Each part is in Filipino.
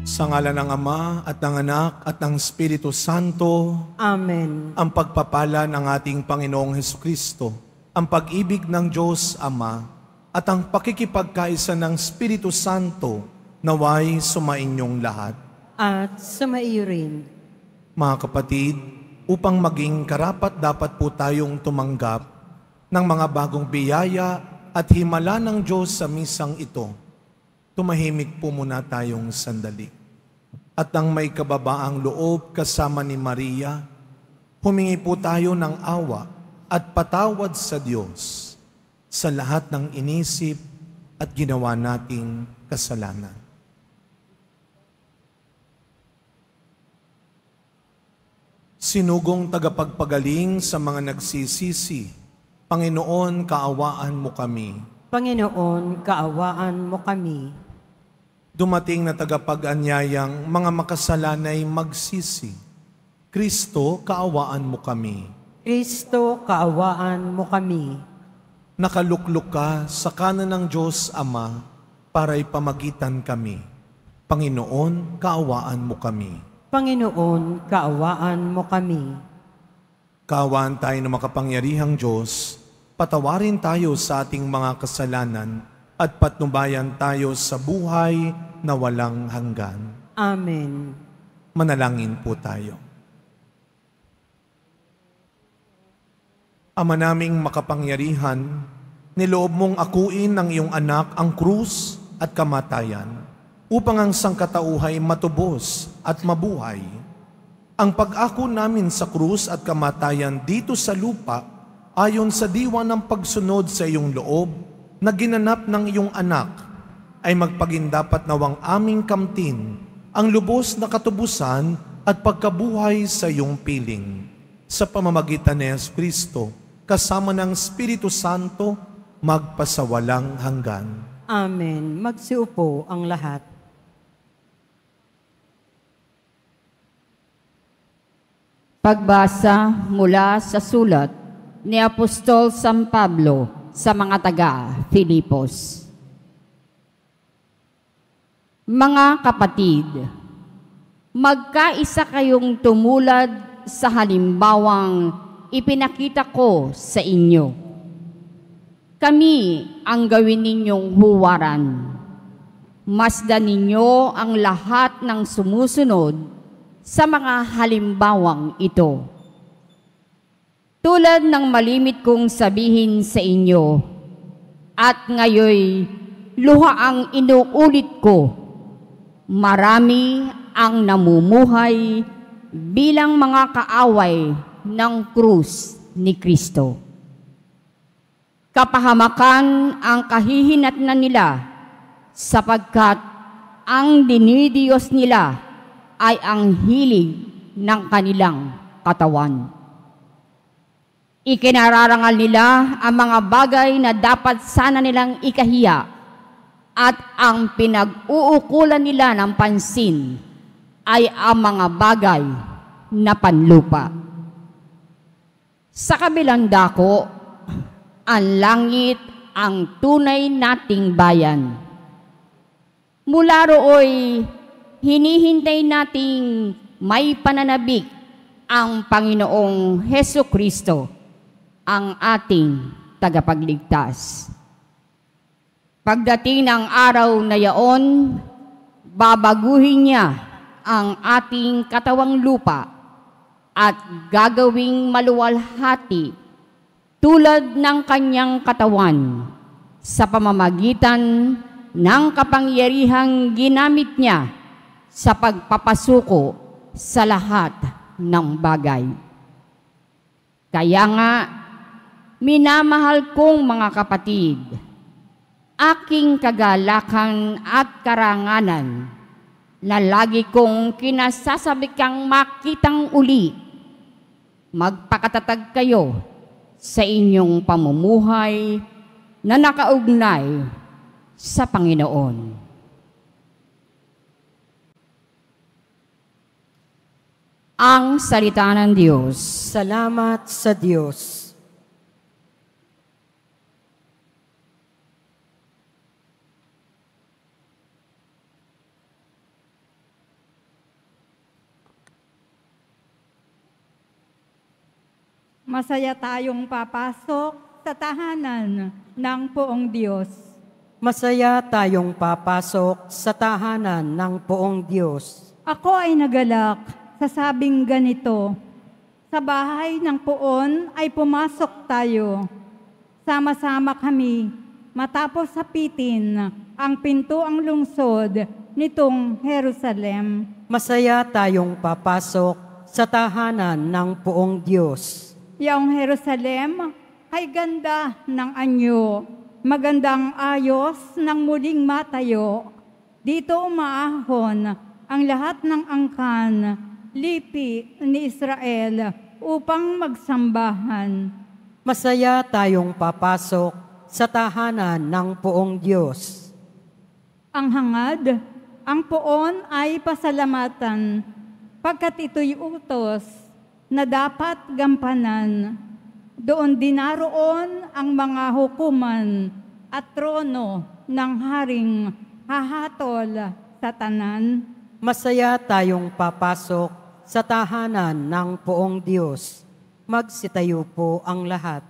Sa ngalan ng Ama at ng Anak at ng Espiritu Santo. Amen. Ang pagpapala ng ating Panginoong Hesukristo, ang pag-ibig ng Diyos Ama, at ang pakikipagkaisa ng Espiritu Santo naway sumainyong lahat. At sumaiyo rin. Mga kapatid, upang maging karapat-dapat po tayong tumanggap ng mga bagong biyaya at himala ng Diyos sa misang ito, tumahimik po muna tayong sandali. At nang may kababaang loob kasama ni Maria, humingi po tayo ng awa at patawad sa Diyos sa lahat ng inisip at ginawa nating kasalanan. Sinugong tagapagpagaling sa mga nagsisisi, Panginoon, kaawaan mo kami. Panginoon, kaawaan mo kami. Dumating na tagapag-anyayang mga makasalanay magsisi, Kristo, kaawaan mo kami. Kristo, kaawaan mo kami. Nakaluklok ka sa kanan ng Diyos Ama para ipamagitan kami. Panginoon, kaawaan mo kami. Panginoon, kaawaan mo kami. Kaawaan tayo ng makapangyarihang Diyos, patawarin tayo sa ating mga kasalanan at patnubayan tayo sa buhay na walang hanggan. Amen. Manalangin po tayo. Ama naming makapangyarihan, niloob mong akuin ng iyong anak ang krus at kamatayan upang ang sangkatauhay matubos at mabuhay. Ang pag-ako namin sa krus at kamatayan dito sa lupa ayon sa diwa ng pagsunod sa iyong loob na ginanap ng iyong anak ay magpagindapat nawang aming kamtin ang lubos na katubusan at pagkabuhay sa iyong piling. Sa pamamagitan ni Jesucristo, kasama ng Espiritu Santo, magpasawalang hanggan. Amen. Magsiupo ang lahat. Pagbasa mula sa sulat ni Apostol San Pablo sa mga taga-Filipos. Mga kapatid, magkaisa kayong tumulad sa halimbawang ipinakita ko sa inyo. Kami ang gawin ninyong huwaran. Masdan ninyo ang lahat ng sumusunod sa mga halimbawang ito. Tulad ng malimit kong sabihin sa inyo, at ngayoy luha ang inuulit ko, marami ang namumuhay bilang mga kaaway ng krus ni Kristo. Kapahamakan ang kahihinatnan nila sapagkat ang dinidiyos nila ay ang hilig ng kanilang katawan. Ikinararangal nila ang mga bagay na dapat sana nilang ikahiya at ang pinag-uukulan nila ng pansin ay ang mga bagay na panlupa. Sa kabilang dako, ang langit ang tunay nating bayan. Mula rooy, hinihintay nating may pananabik ang Panginoong Hesukristo, ang ating tagapagligtas. Pagdating ng araw na yaon, babaguhin niya ang ating katawang lupa at gagawing maluwalhati tulad ng kanyang katawan sa pamamagitan ng kapangyarihang ginamit niya sa pagpapasuko sa lahat ng bagay. Kaya nga, minamahal kong mga kapatid, aking kagalakan at karangalan na lagi kong kinasasabikang makitang uli, magpakatatag kayo sa inyong pamumuhay na nakaugnay sa Panginoon. Ang salita ng Diyos. Salamat sa Diyos. Masaya tayong papasok sa tahanan ng Poong Diyos. Masaya tayong papasok sa tahanan ng Poong Diyos. Ako ay nagalak sa sabing ganito, sa bahay ng Poon ay pumasok tayo. Sama-sama kami matapos sapitin ang pintuang lungsod nitong Jerusalem. Masaya tayong papasok sa tahanan ng Poong Diyos. Yaong Jerusalem ay ganda ng anyo, magandang ayos ng muling matayo. Dito umaahon ang lahat ng angkan, lipi ni Israel upang magsambahan. Masaya tayong papasok sa tahanan ng Poong Diyos. Ang hangad, ang Poon ay pasalamatan, pagkat ito'y utos na dapat gampanan. Doon dinaroon ang mga hukuman at trono ng haring hahatol sa tanan. Masaya tayong papasok sa tahanan ng Poong Diyos. Magsitayo po ang lahat.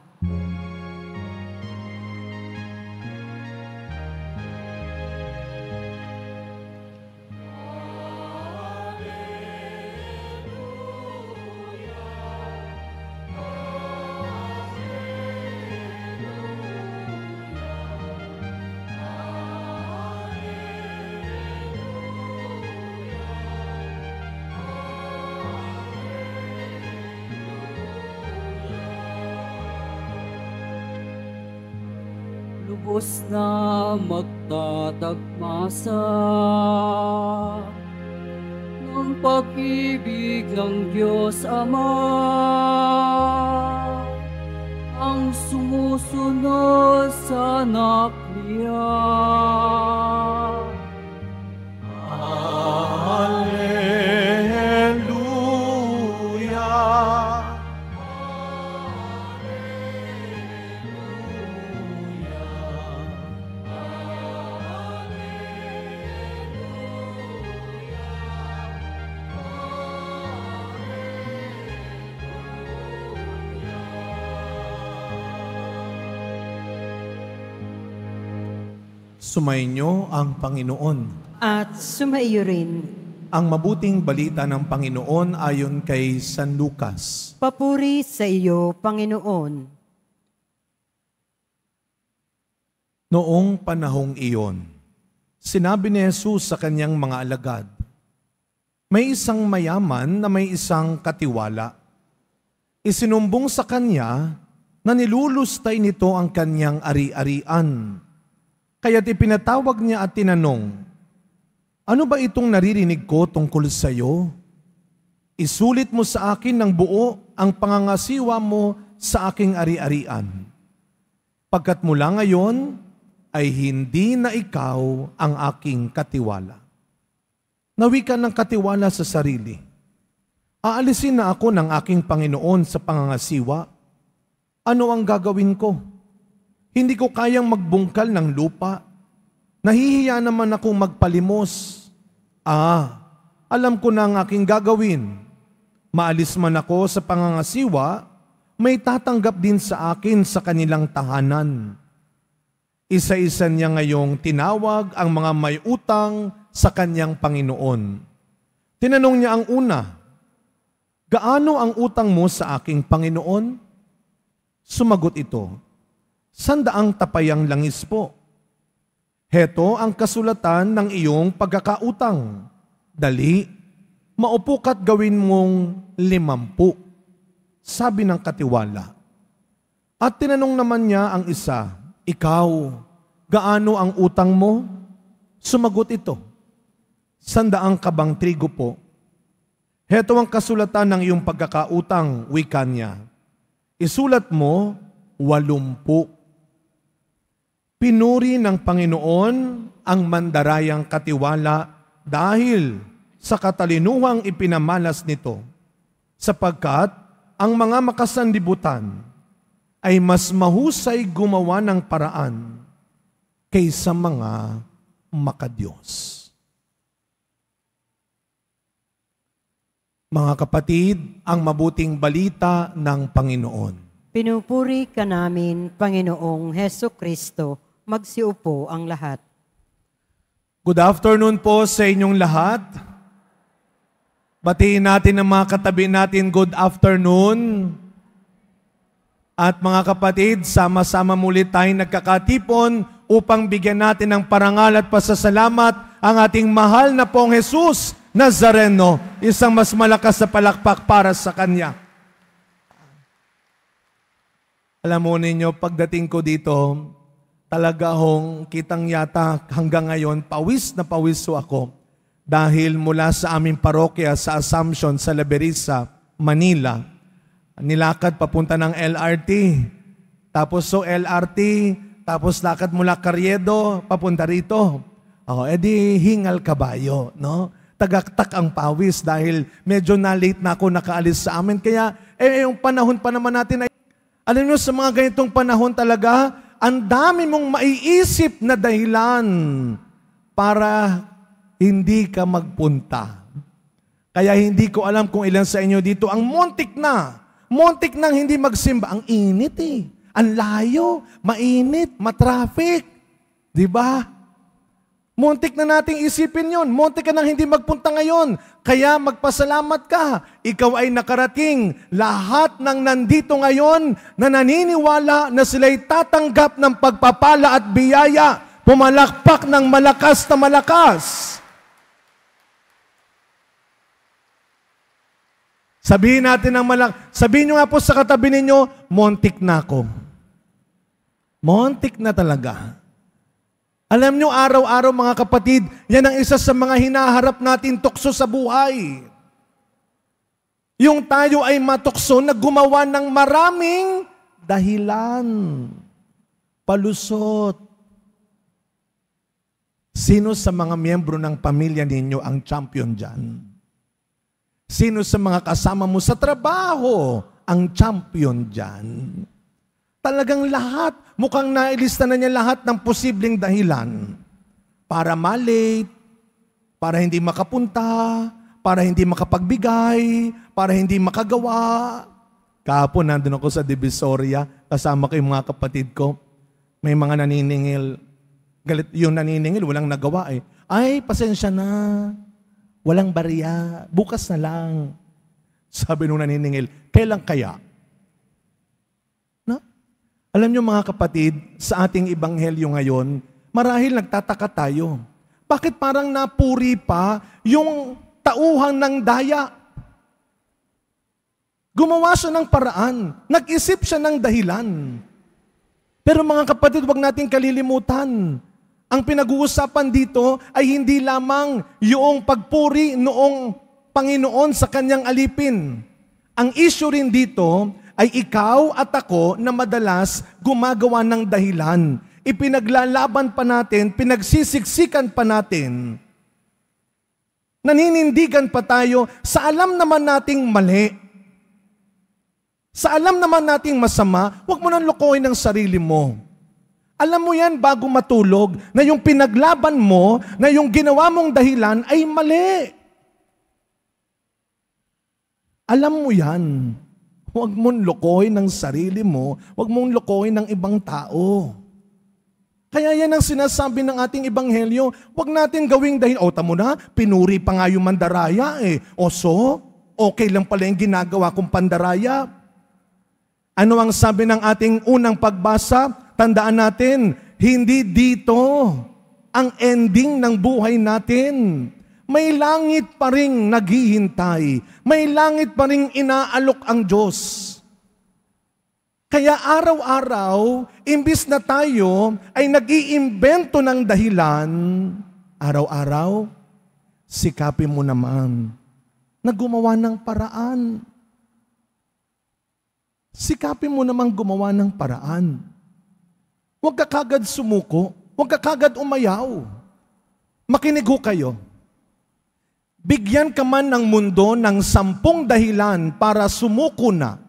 Lubos na magtatagmasa ng pag-ibig ng Diyos Ama, ang sumusunod sa anak niya. Hallelujah! Sumainyo ang Panginoon. At sumaiyo rin. Ang mabuting balita ng Panginoon ayon kay San Lucas. Papuri sa iyo, Panginoon. Noong panahong iyon, sinabi ni Jesus sa kanyang mga alagad, may isang mayaman na may isang katiwala. Isinumbong sa kanya na nilulustay nito ang kanyang ari-arian. Kaya't ipinatawag niya at tinanong, ano ba itong naririnig ko tungkol sa iyo? Isulit mo sa akin ng buo ang pangangasiwa mo sa aking ari-arian. Pagkat mula ngayon ay hindi na ikaw ang aking katiwala. Nawi ka ng katiwala sa sarili. Aalisin na ako ng aking Panginoon sa pangangasiwa. Ano ang gagawin ko? Hindi ko kayang magbungkal ng lupa. Nahihiya naman akong magpalimos. Alam ko na ang aking gagawin. Maalis man ako sa pangangasiwa, may tatanggap din sa akin sa kanilang tahanan. Isa-isa niya ngayong tinawag ang mga may utang sa kanyang Panginoon. Tinanong niya ang una, gaano ang utang mo sa aking Panginoon? Sumagot ito, 100 tapayang langis po. Heto ang kasulatan ng iyong pagkakautang. Dali, maupo ka't gawin mong 50. Sabi ng katiwala. At tinanong naman niya ang isa, ikaw, gaano ang utang mo? Sumagot ito, 100 kabang trigo po. Heto ang kasulatan ng iyong pagkakautang, wika niya. Isulat mo 80. Pinuri ng Panginoon ang mandarayang katiwala dahil sa katalinuhang ipinamalas nito, sapagkat ang mga makasanlibutan ay mas mahusay gumawa ng paraan kaysa mga makadiyos. Mga kapatid, ang mabuting balita ng Panginoon. Pinupuri ka namin, Panginoong Heso Kristo. Magsiupo ang lahat. Good afternoon po sa inyong lahat. Batiin natin ang mga katabi natin, good afternoon. At mga kapatid, sama-sama muli tayong nagkakatipon upang bigyan natin ng parangal at pasasalamat ang ating mahal na pong Jesus Nazareno, isang mas malakas na palakpak para sa Kanya. Alam mo ninyo, pagdating ko dito, talaga hong kitang yata hanggang ngayon, pawis na pawis ako. Dahil mula sa aming parokya sa Assumption sa Laberisa, Manila, nilakad papunta ng LRT. Tapos LRT, tapos lakad mula Carriedo, papunta rito. Edi hingal kabayo, no? Tagaktak ang pawis dahil medyo na-late na ako nakaalis sa amin. Kaya, yung panahon pa naman natin ay, alam nyo, sa mga ganitong panahon talaga, ang dami mong maiisip na dahilan para hindi ka magpunta. Kaya hindi ko alam kung ilan sa inyo dito ang muntik nang hindi magsimba. Ang init ang layo, mainit, matraffic. Diba? Muntik na nating isipin yon. Muntik ka nang hindi magpunta ngayon. Kaya magpasalamat ka. Ikaw ay nakarating. Lahat ng nandito ngayon na naniniwala na sila'y tatanggap ng pagpapala at biyaya. Pumalakpak ng malakas na malakas. Sabihin natin ng sabihin nyo nga po sa katabi ninyo, muntik na ako. Muntik na talaga. Alam nyo, araw-araw mga kapatid, yan ang isa sa mga hinaharap natin tukso sa buhay. Yung tayo ay matukso na gumawa ng maraming dahilan. Palusot. Sino sa mga miyembro ng pamilya ninyo ang champion dyan? Sino sa mga kasama mo sa trabaho ang champion dyan? Talagang lahat, mukhang nailista na niya lahat ng posibleng dahilan para malate, para hindi makapunta, para hindi makapagbigay, para hindi makagawa. Kahapon nandun ako sa Divisoria, kasama ko yung mga kapatid ko. May mga naniningil. Galit yung naniningil, walang nagawa eh. Ay, pasensya na. Walang barya. Bukas na lang. Sabi nung naniningil, kailan kaya? Alam niyo mga kapatid, sa ating ebanghelyo ngayon, marahil nagtataka tayo. Bakit parang napuri pa yung tauhan ng daya? Gumawa siya ng paraan. Nag-isip siya ng dahilan. Pero mga kapatid, huwag nating kalilimutan. Ang pinag-uusapan dito ay hindi lamang yung pagpuri noong Panginoon sa kanyang alipin. Ang issue rin dito ay ikaw at ako na madalas gumagawa ng dahilan. Ipinaglalaban pa natin, pinagsisiksikan pa natin. Naninindigan pa tayo sa alam naman nating mali. Sa alam naman nating masama, huwag mo nang lokohin ang sarili mo. Alam mo yan bago matulog na yung pinaglaban mo, na yung ginawa mong dahilan ay mali. Alam mo yan. Huwag mong lokohin ang sarili mo, huwag mong lokohin ang ibang tao. Kaya yan ang sinasabi ng ating ebanghelyo, huwag natin gawing dahil, tamo na, pinuri pa nga yung mandaraya eh. Okay lang pala yung ginagawa kong pandaraya. Ano ang sabi ng ating unang pagbasa? Tandaan natin, hindi dito ang ending ng buhay natin. May langit pa ring naghihintay. May langit pa ring inaalok ang Diyos. Kaya araw-araw, imbis na tayo ay nag-iimbento ng dahilan, araw-araw, sikapin mo naman na gumawa ng paraan. Sikapin mo naman gumawa ng paraan. Huwag ka kagad sumuko. Huwag ka kagad umayaw. Makinig ho kayo. Bigyan ka man ng mundo ng 10 dahilan para sumuko na.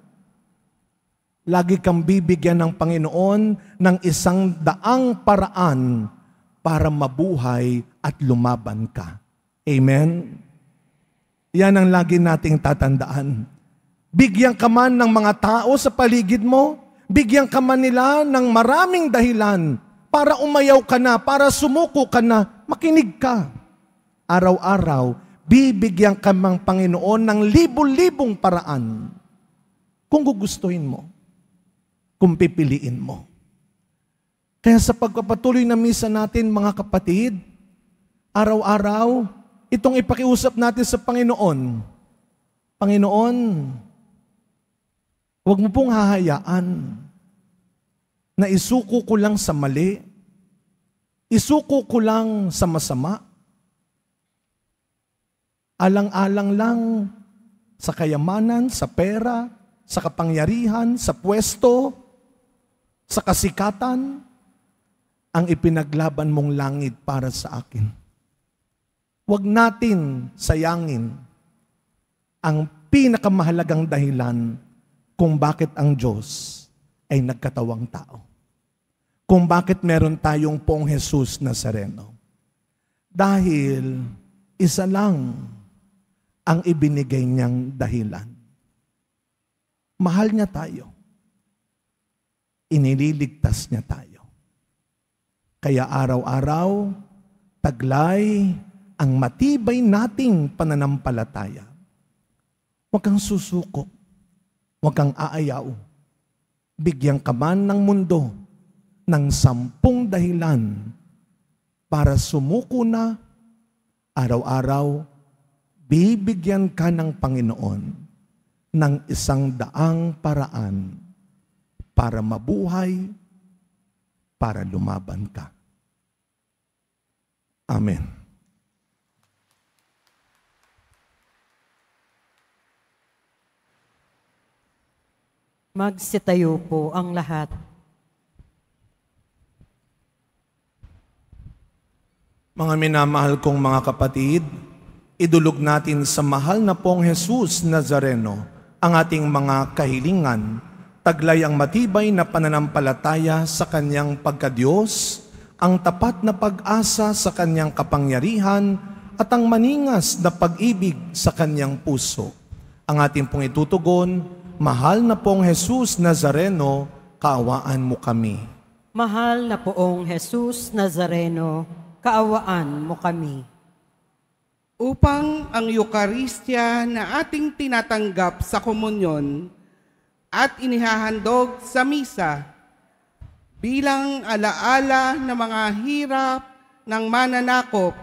Lagi kang bibigyan ng Panginoon ng 100 paraan para mabuhay at lumaban ka. Amen? Yan ang lagi nating tatandaan. Bigyan ka man ng mga tao sa paligid mo, bigyan ka man nila ng maraming dahilan para umayaw ka na, para sumuko ka na, makinig ka. Araw-araw, bibigyan ka ng Panginoon ng libo-libong paraan. Kung gugustuhin mo, kung pipiliin mo. Kaya sa pagpapatuloy na misa natin, mga kapatid, araw-araw, itong ipakiusap natin sa Panginoon. Panginoon, huwag mo pong hahayaan na isuko ko lang sa mali, isuko ko lang sa masama, alang-alang lang sa kayamanan, sa pera, sa kapangyarihan, sa pwesto, sa kasikatan, ang ipinaglaban mong langit para sa akin. Huwag natin sayangin ang pinakamahalagang dahilan kung bakit ang Diyos ay nagkatawang tao. Kung bakit meron tayong Poong Jesus Nazareno. Dahil isa lang ang ibinigay niyang dahilan. Mahal niya tayo. Inililigtas niya tayo. Kaya araw-araw, taglay ang matibay nating pananampalataya. Huwag kang susuko. Huwag kang aayaw. Bigyan ka man ng mundo ng 10 dahilan para sumuko na, araw-araw, bibigyan ka ng Panginoon ng 100 paraan para mabuhay, para lumaban ka. Amen. Magsitayo po ang lahat. Mga minamahal kong mga kapatid, idulog natin sa mahal na Poong Jesus Nazareno ang ating mga kahilingan, taglay ang matibay na pananampalataya sa Kanyang pagkadiyos, ang tapat na pag-asa sa Kanyang kapangyarihan, at ang maningas na pag-ibig sa Kanyang puso. Ang ating pong itutugon, mahal na Poong Jesus Nazareno, kaawaan mo kami. Mahal na Poong Jesus Nazareno, kaawaan mo kami. Upang ang Eukaristya na ating tinatanggap sa komunyon at inihahandog sa misa bilang alaala ng mga hirap ng mananakop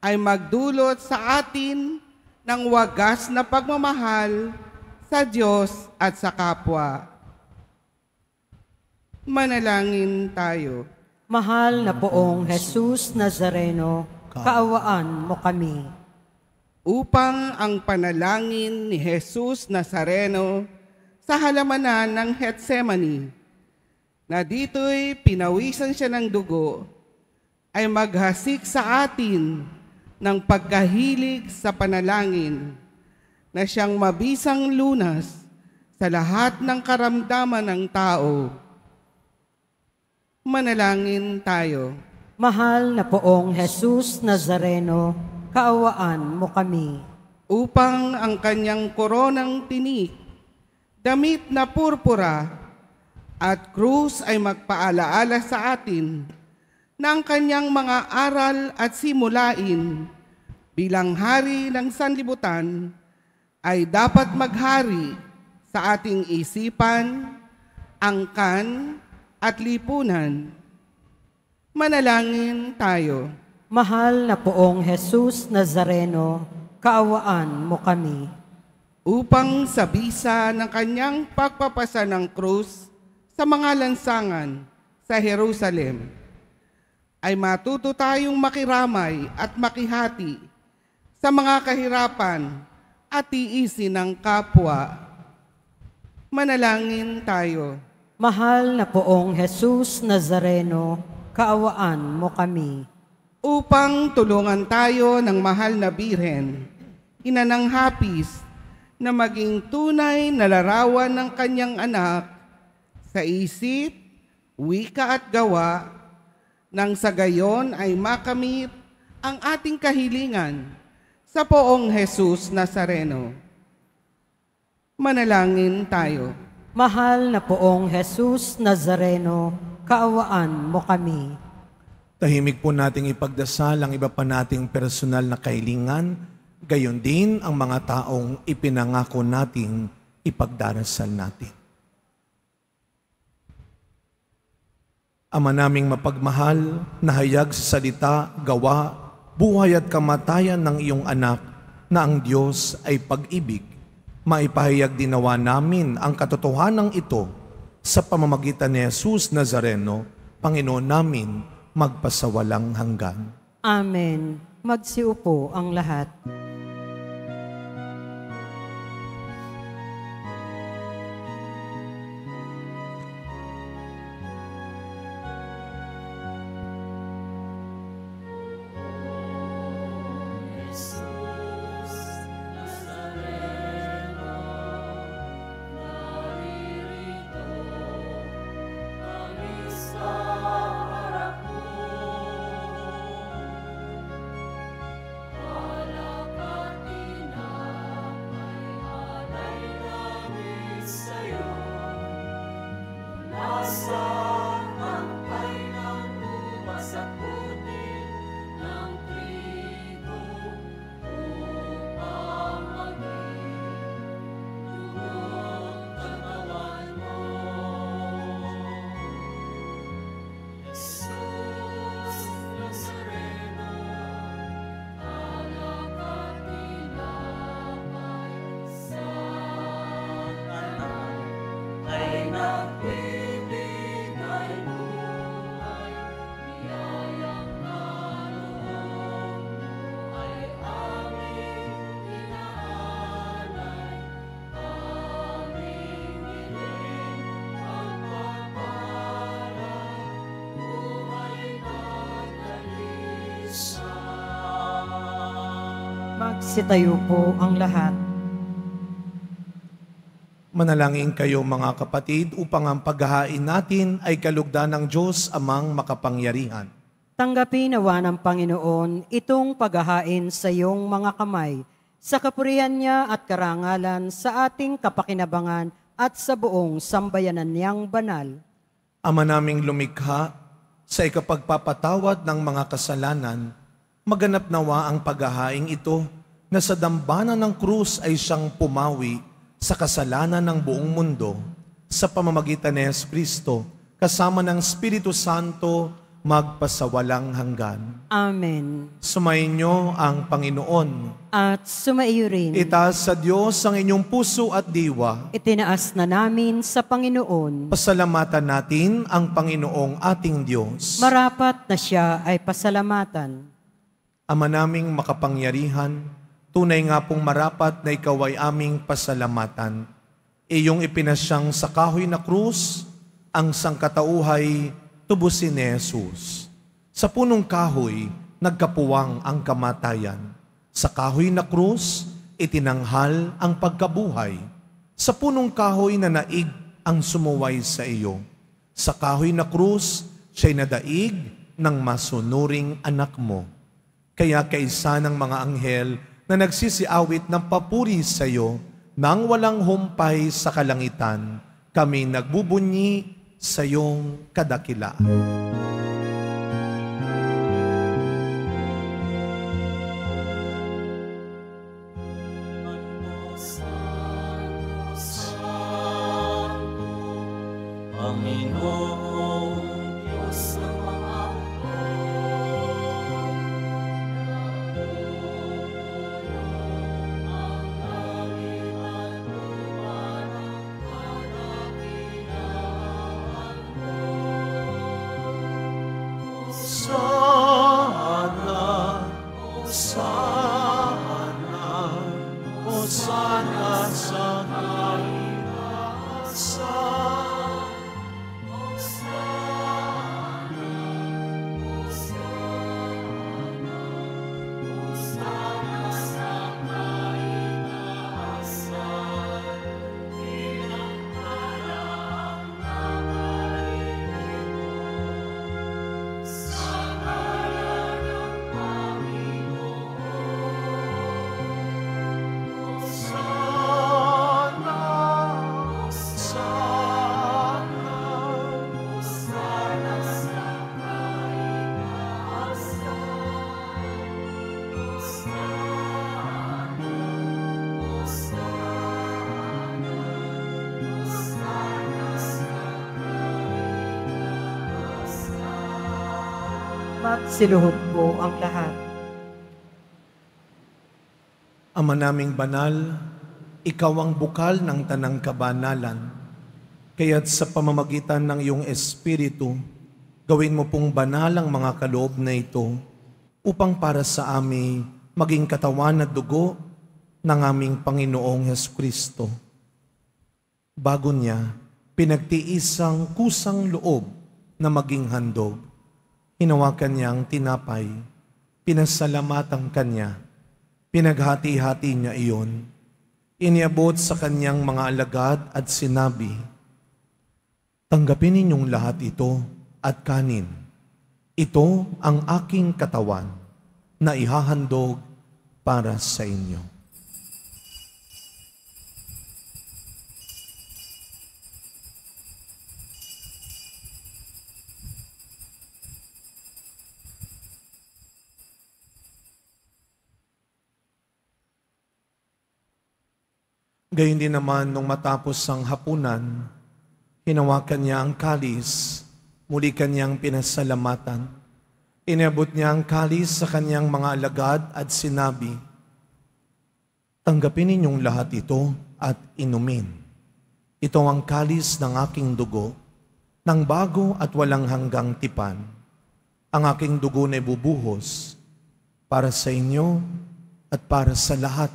ay magdulot sa atin ng wagas na pagmamahal sa Diyos at sa kapwa. Manalangin tayo. Mahal na Poong Jesus Nazareno, kaawaan mo kami. Upang ang panalangin ni Jesus Nazareno sa halamanan ng Getsemani, na dito'y pinawisan siya ng dugo, ay maghasik sa atin ng pagkahilig sa panalangin, na siyang mabisang lunas sa lahat ng karamdaman ng tao. Manalangin tayo. Mahal na Poong Jesus Nazareno, kaawaan mo kami. Upang ang kanyang koronang tinik, damit na purpura, at krus ay magpaalaala sa atin ng kanyang mga aral at simulain bilang hari ng sanlibutan, ay dapat maghari sa ating isipan, angkan, at lipunan. Manalangin tayo. Mahal na Poong Jesus Nazareno, kaawaan mo kami. Upang sa bisa ng kanyang pagpapasa ng krus sa mga lansangan sa Jerusalem, ay matuto tayong makiramay at makihati sa mga kahirapan at tiisin ng kapwa. Manalangin tayo. Mahal na Poong Jesus Nazareno, kaawaan mo kami. Upang tulungan tayo ng mahal na Birhen, ina ng hapis, na maging tunay na larawan ng kanyang anak sa isip, wika at gawa, nang sa gayon ay makamit ang ating kahilingan sa poong Jesus Nazareno. Manalangin tayo. Mahal na poong Jesus Nazareno, kaawaan mo kami. Tahimik po nating ipagdasal ang iba pa nating personal na kahilingan, gayon din ang mga taong ipinangako nating ipagdarasal natin. Ama naming mapagmahal, nahayag sa salita, gawa, buhay at kamatayan ng iyong anak na ang Diyos ay pag-ibig. Maipahayag din nawa namin ang katotohanan ito sa pamamagitan ni Jesus Nazareno, Panginoon namin, magpasawalang hanggan. Amen. Magsiupo ang lahat. Magsitayo po ang lahat. Manalangin kayo mga kapatid upang ang paghahain natin ay kalugdan ng Diyos amang makapangyarihan. Tanggapin nawa ng Panginoon itong paghahain sa iyong mga kamay, sa kapurihan niya at karangalan sa ating kapakinabangan at sa buong sambayanan niyang banal. Ama naming lumikha, sa ikapagpapatawad ng mga kasalanan, maganap nawa ang paghahaing ito na sa dambana ng krus ay siyang pumawi sa kasalanan ng buong mundo sa pamamagitan ni Jesucristo kasama ng Espiritu Santo magpasawalang hanggan. Amen. Sumainyo ang Panginoon. At sumaiyo rin. Itaas sa Diyos ang inyong puso at diwa. Itinaas na namin sa Panginoon. Pasalamatan natin ang Panginoong ating Diyos. Marapat na siya ay pasalamatan. Ama naming makapangyarihan, tunay nga pong marapat na ikaw ay aming pasalamatan. Iyong ipinasyang sa kahoy na krus, ang sangkatauhay tubusin ni Jesus. Sa punong kahoy, nagkapuwang ang kamatayan. Sa kahoy na krus, itinanghal ang pagkabuhay. Sa punong kahoy na naig ang sumuway sa iyo. Sa kahoy na krus, siya'y nadaig ng masunuring anak mo. Kaya kaisa ng mga anghel na nagsisiawit ng papuri sa iyo, nang walang humpay sa kalangitan, kami nagbubunyi sa iyong kadakilaan. at siluhod po ang lahat. Ama naming banal, ikaw ang bukal ng tanang kabanalan. Kaya't sa pamamagitan ng iyong Espiritu, gawin mo pong banal ang mga kaloob na ito upang para sa amin maging katawan at dugo ng aming Panginoong Hesukristo. Bago niya, pinagtiisang kusang loob na maging handog. Hinawakan niya ang tinapay, pinasalamatan kanya, pinaghati-hati niya iyon, iniabot sa kanyang mga alagad at sinabi, "Tanggapin ninyong lahat ito at kanin. Ito ang aking katawan na ihahandog para sa inyo." Gayon din naman nung matapos ang hapunan, hinawakan niya ang kalis, muli kanyang pinasalamatan. Inabot niya ang kalis sa kanyang mga alagad at sinabi, "Tanggapin ninyong lahat ito at inumin. Ito ang kalis ng aking dugo, ng bago at walang hanggang tipan. Ang aking dugo na ibubuhos para sa inyo at para sa lahat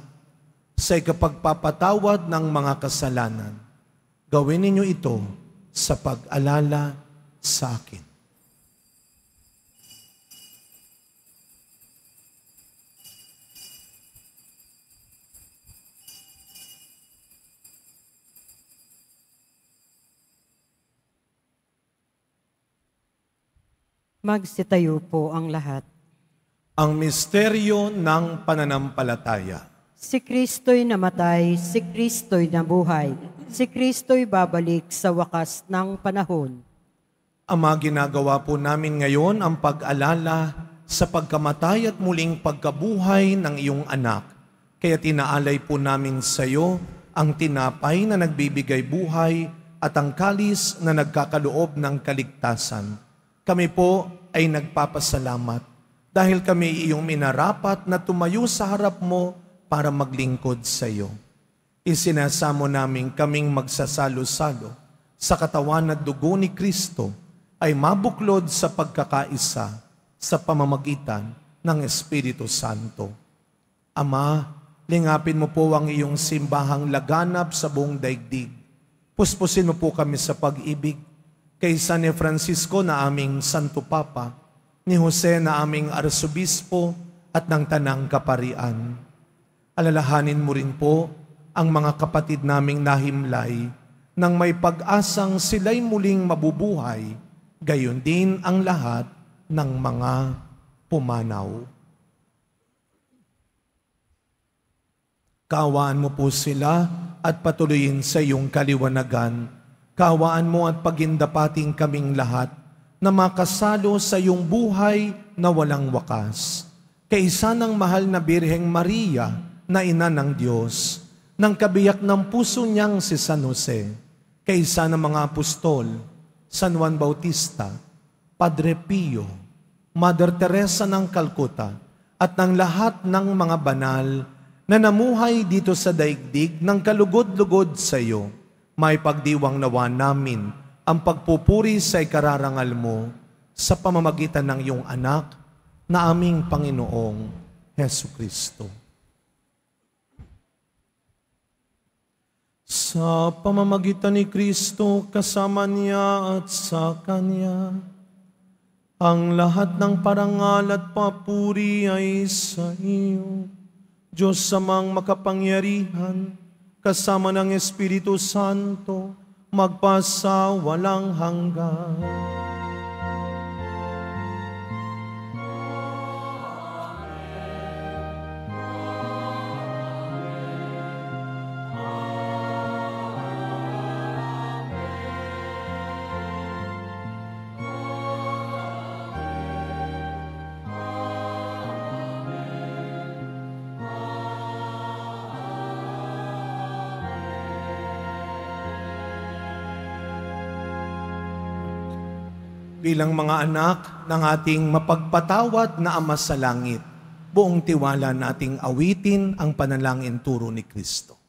sa ikapagpapatawad ng mga kasalanan. Gawin ninyo ito sa pag-alala sa akin." Magsitayo po ang lahat. Ang misteryo ng pananampalataya. Si Kristo'y namatay, si Kristo'y nabuhay, si Kristo'y babalik sa wakas ng panahon. Ama, ginagawa po namin ngayon ang pag-alala sa pagkamatay at muling pagkabuhay ng iyong anak. Kaya tinaalay po namin sa iyo ang tinapay na nagbibigay buhay at ang kalis na nagkakaloob ng kaligtasan. Kami po ay nagpapasalamat dahil kami iyong minarapat na tumayo sa harap mo para maglingkod sa iyo. Isinasamo namin kaming magsasalo-salo sa katawan at dugo ni Kristo ay mabuklod sa pagkakaisa sa pamamagitan ng Espiritu Santo. Ama, lingapin mo po ang iyong simbahang laganap sa buong daigdig. Puspusin mo po kami sa pag-ibig kay San Francisco na aming Santo Papa, ni Jose na aming Arsobispo at ng Tanang Kaparian. Alalahanin mo rin po ang mga kapatid naming nahimlay nang may pag-asang sila'y muling mabubuhay, gayon din ang lahat ng mga pumanaw. Kaawaan mo po sila at patuloyin sa iyong kaliwanagan. Kaawaan mo at pagindapating kaming lahat na makasalo sa iyong buhay na walang wakas. Kaisa ng mahal na Birheng Maria, na ina ng Diyos, ng kabiyak ng puso niyang si San Jose, kaisa ng mga apostol, San Juan Bautista, Padre Pio, Mother Teresa ng Calcutta, at ng lahat ng mga banal na namuhay dito sa daigdig ng kalugod-lugod sa iyo, may pagdiwang nawa namin ang pagpupuri sa ikararangal mo sa pamamagitan ng iyong anak na aming Panginoong Hesukristo. Sa pamamagitan ni Kristo, kasama niya at sa Kanya, ang lahat ng parangal at papuri ay sa iyo, Diyos Amang makapangyarihan, kasama ng Espiritu Santo, magpasa walang hanggan. bilang mga anak ng ating mapagpatawad na Ama sa langit, buong tiwala nating awitin ang panalangin turo ni Kristo.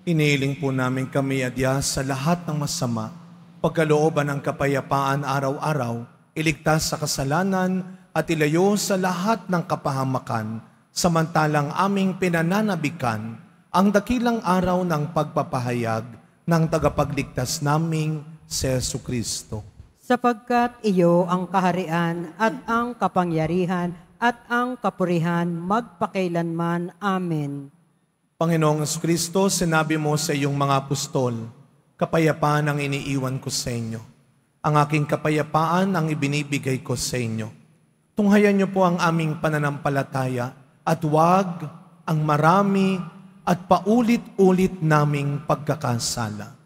Inihiling po namin kami, Adya, sa lahat ng masama, pagkalooban ng kapayapaan araw-araw, iligtas sa kasalanan at ilayo sa lahat ng kapahamakan, samantalang aming pinananabikan ang dakilang araw ng pagpapahayag ng tagapagligtas naming si Jesucristo. Sapagkat iyo ang kaharian at ang kapangyarihan at ang kapurihan magpakailanman. Amen. Panginoong Jesucristo, sinabi mo sa iyong mga apostol, kapayapaan ang iniiwan ko sa inyo. Ang aking kapayapaan ang ibinibigay ko sa inyo. Tunghayan niyo po ang aming pananampalataya at huwag ang marami at paulit-ulit naming pagkakasala.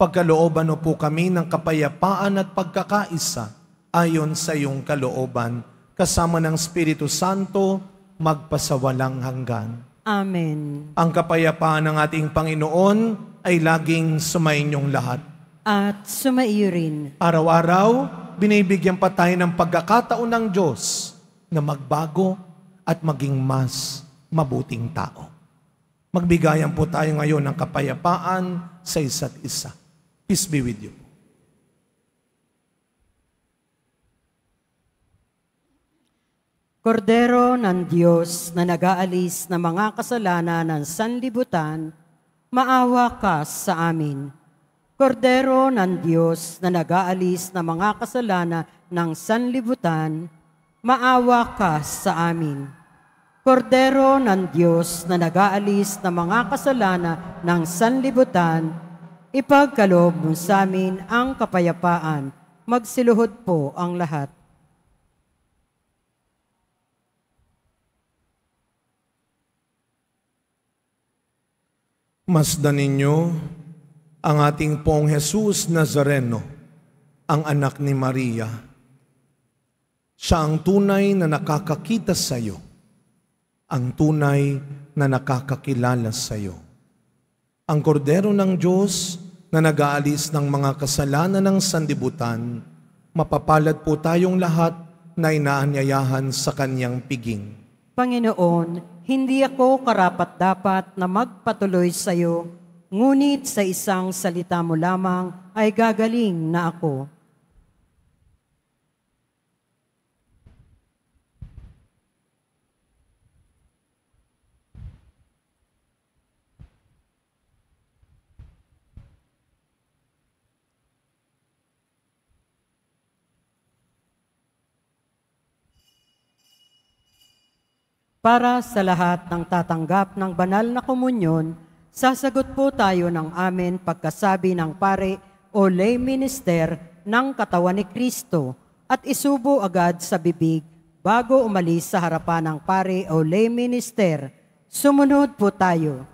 Pagkalooban mo po kami ng kapayapaan at pagkakaisa ayon sa iyong kalooban, kasama ng Espiritu Santo, magpasawalang hanggan. Amen. Ang kapayapaan ng ating Panginoon ay laging sumainyong lahat. At sumaiyo rin. Araw-araw, binibigyan pa tayo ng pagkakataon ng Diyos na magbago at maging mas mabuting tao. Magbigayan po tayo ngayon ng kapayapaan sa isa't isa. Peace be with you. Kordero ng Diyos na nag-aalis ng mga kasalanan ng sanlibutan, maawa ka sa amin. Kordero ng Diyos na nag-aalis ng mga kasalanan ng sanlibutan, maawa ka sa amin. Kordero ng Diyos na nag-aalis ng mga kasalanan ng sanlibutan, ipagkaloob mo sa amin ang kapayapaan. Magsiluhod po ang lahat. Masdan ninyo ang ating pong Jesus Nazareno, ang anak ni Maria. Siya ang tunay na nakakakita sa iyo, ang tunay na nakakakilala sa iyo. Ang kordero ng Diyos na nag-aalis ng mga kasalanan ng sanlibutan, mapapalad po tayong lahat na inaanyayahan sa kanyang piging. Panginoon, hindi ako karapat-dapat na magpatuloy sa iyo, ngunit sa isang salita mo lamang ay gagaling na ako. Para sa lahat ng tatanggap ng banal na komunyon, sasagot po tayo ng amen pagkasabi ng pare o lay minister ng katawan ni Kristo at isubo agad sa bibig bago umalis sa harapan ng pare o lay minister. Sumunod po tayo.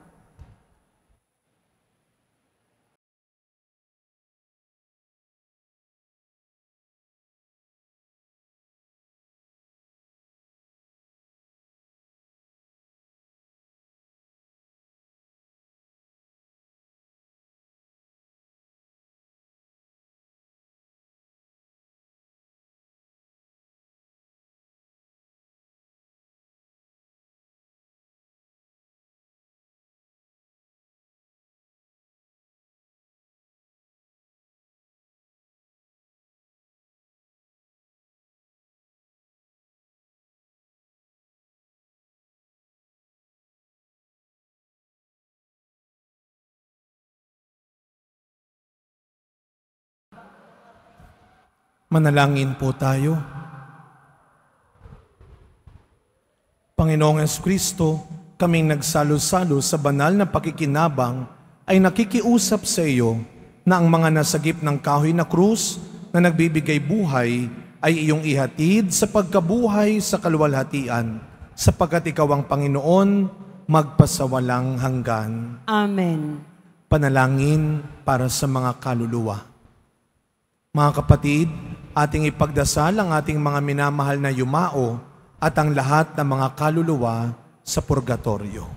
Manalangin po tayo. Panginoong Jesucristo, kaming nagsalo-salo sa banal na pakikinabang ay nakikiusap sa iyo na ang mga nasagip ng kahoy na krus na nagbibigay buhay ay iyong ihatid sa pagkabuhay sa kaluwalhatian, sapagkat ikaw ang Panginoon magpasawalang hanggan. Amen. Panalangin para sa mga kaluluwa. Mga kapatid, ating ipagdasal ang ating mga minamahal na yumao at ang lahat ng mga kaluluwa sa purgatorio.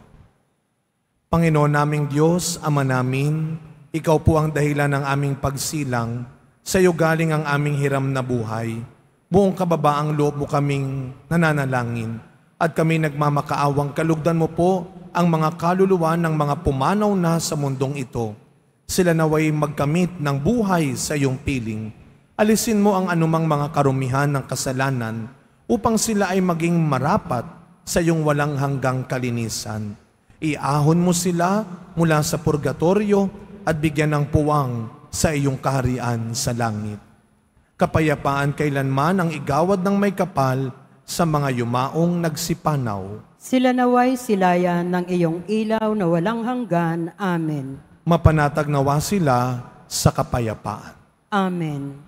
Panginoon naming Diyos, Ama namin, Ikaw po ang dahilan ng aming pagsilang, sa iyo galing ang aming hiram na buhay. Buong kababaang loob mo kaming nananalangin at kami nagmamakaawang kalugdan mo po ang mga kaluluwa ng mga pumanaw na sa mundong ito. Sila naway magkamit ng buhay sa iyong piling. Alisin mo ang anumang mga karumihan ng kasalanan upang sila ay maging marapat sa iyong walang hanggang kalinisan. Iahon mo sila mula sa purgatorio at bigyan ng puwang sa iyong kaharian sa langit. Kapayapaan kailanman ang igawad ng may kapal sa mga yumaong nagsipanaw. Sila naway silayan ng iyong ilaw na walang hanggan. Amen. Mapanatag nawa sila sa kapayapaan. Amen.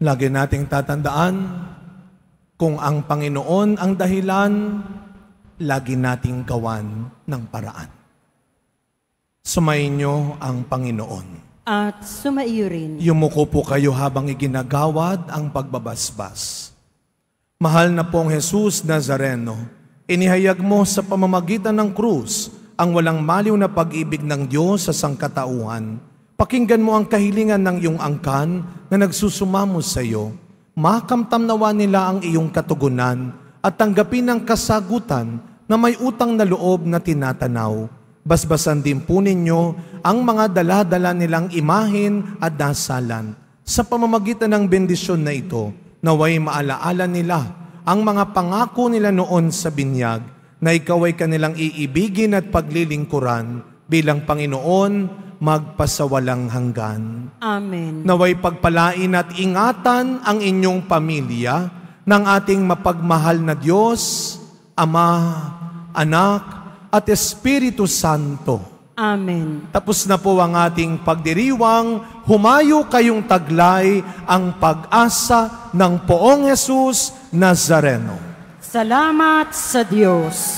Lagi nating tatandaan, kung ang Panginoon ang dahilan, lagi nating gawan ng paraan. Sumayin niyo ang Panginoon. At sumaiyo rin. Yumuko po kayo habang iginagawad ang pagbabasbas. Mahal na pong Jesus Nazareno, inihayag mo sa pamamagitan ng krus ang walang maliw na pag-ibig ng Diyos sa sangkatauhan. Pakinggan mo ang kahilingan ng iyong angkan na nagsusumamo sa iyo. Makamtam nawa nila ang iyong katugunan at tanggapin ang kasagutan na may utang na loob na tinatanaw. Basbasan din po ninyo ang mga dala-dala nilang imahin at dasalan. Sa pamamagitan ng bendisyon na ito, naway maalaala nila ang mga pangako nila noon sa binyag na ikaw ay kanilang iibigin at paglilingkuran bilang Panginoon magpasawalang hanggan. Amen. Naway pagpalain at ingatan ang inyong pamilya ng ating mapagmahal na Diyos, Ama, Anak, at Espiritu Santo. Amen. Tapos na po ang ating pagdiriwang, humayo kayong taglay ang pag-asa ng Poong Jesus Nazareno. Salamat sa Diyos.